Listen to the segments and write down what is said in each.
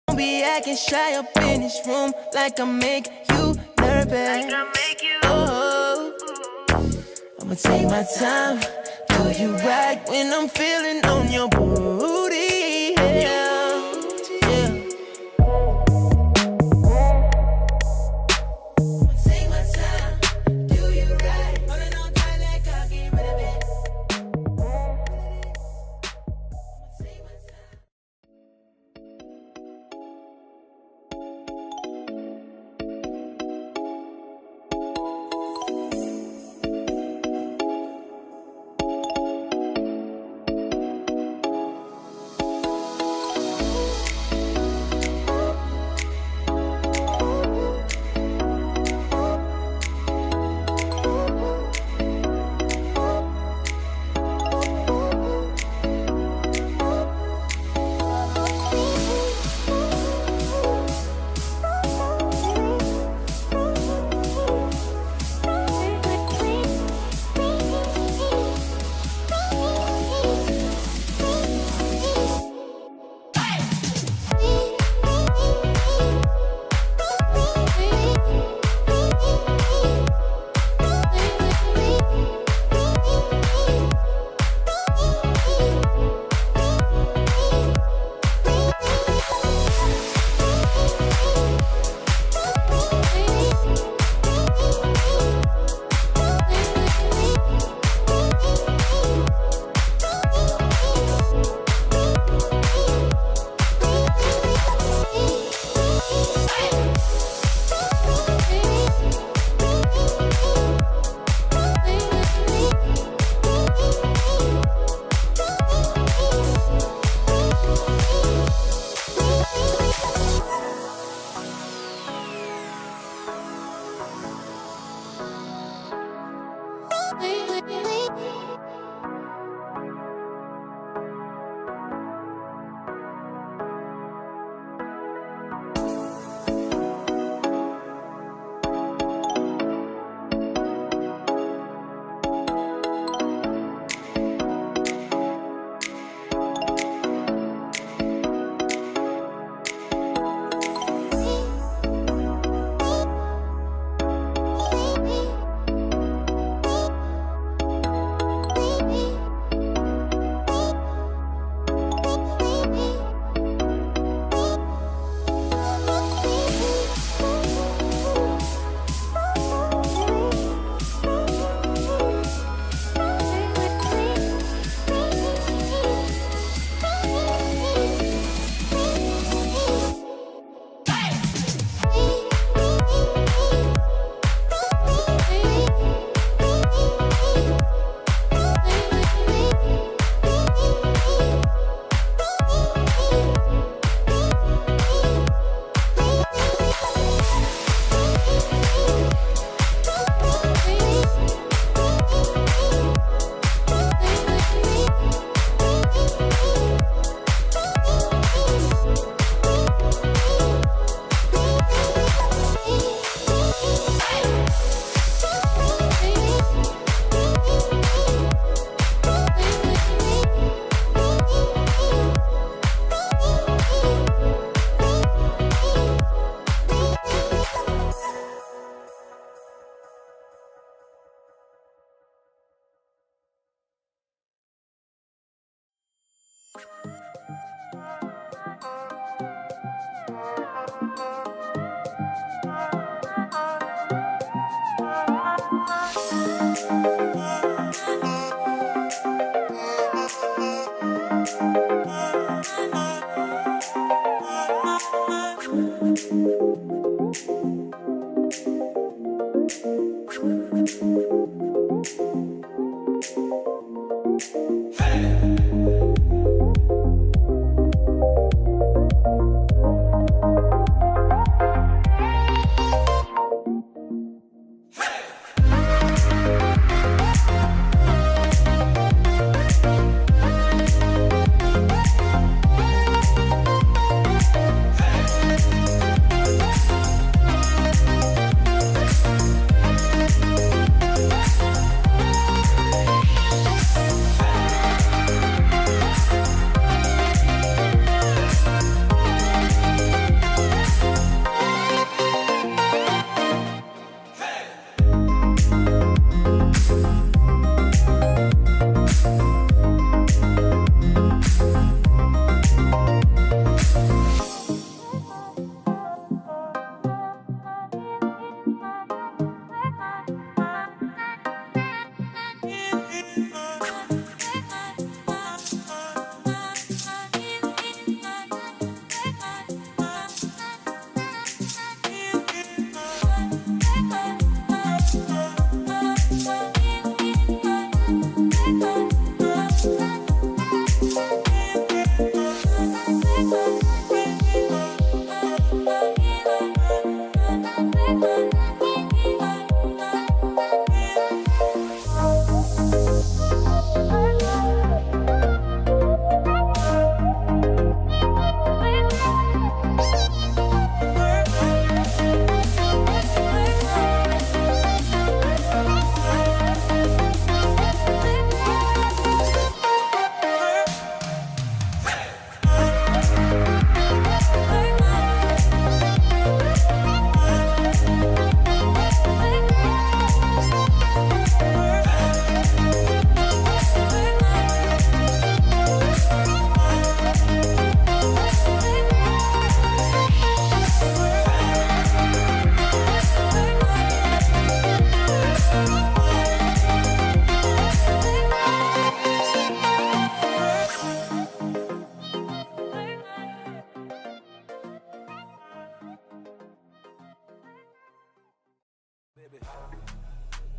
Don't be acting shy up in this room like I make you nervous. Oh, I'ma take my time, do you right when I'm feeling on your booty. Yeah, yeah. I'ma take my time, do you right. Holding on tight like I'll get rid of it.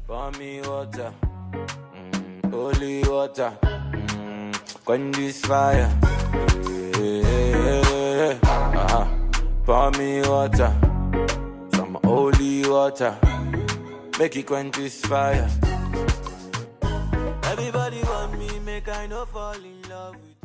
pour me water, holy water, quench this fire. Pour me water, some holy water, make it quench this fire. Everybody want me, make I no fall in love with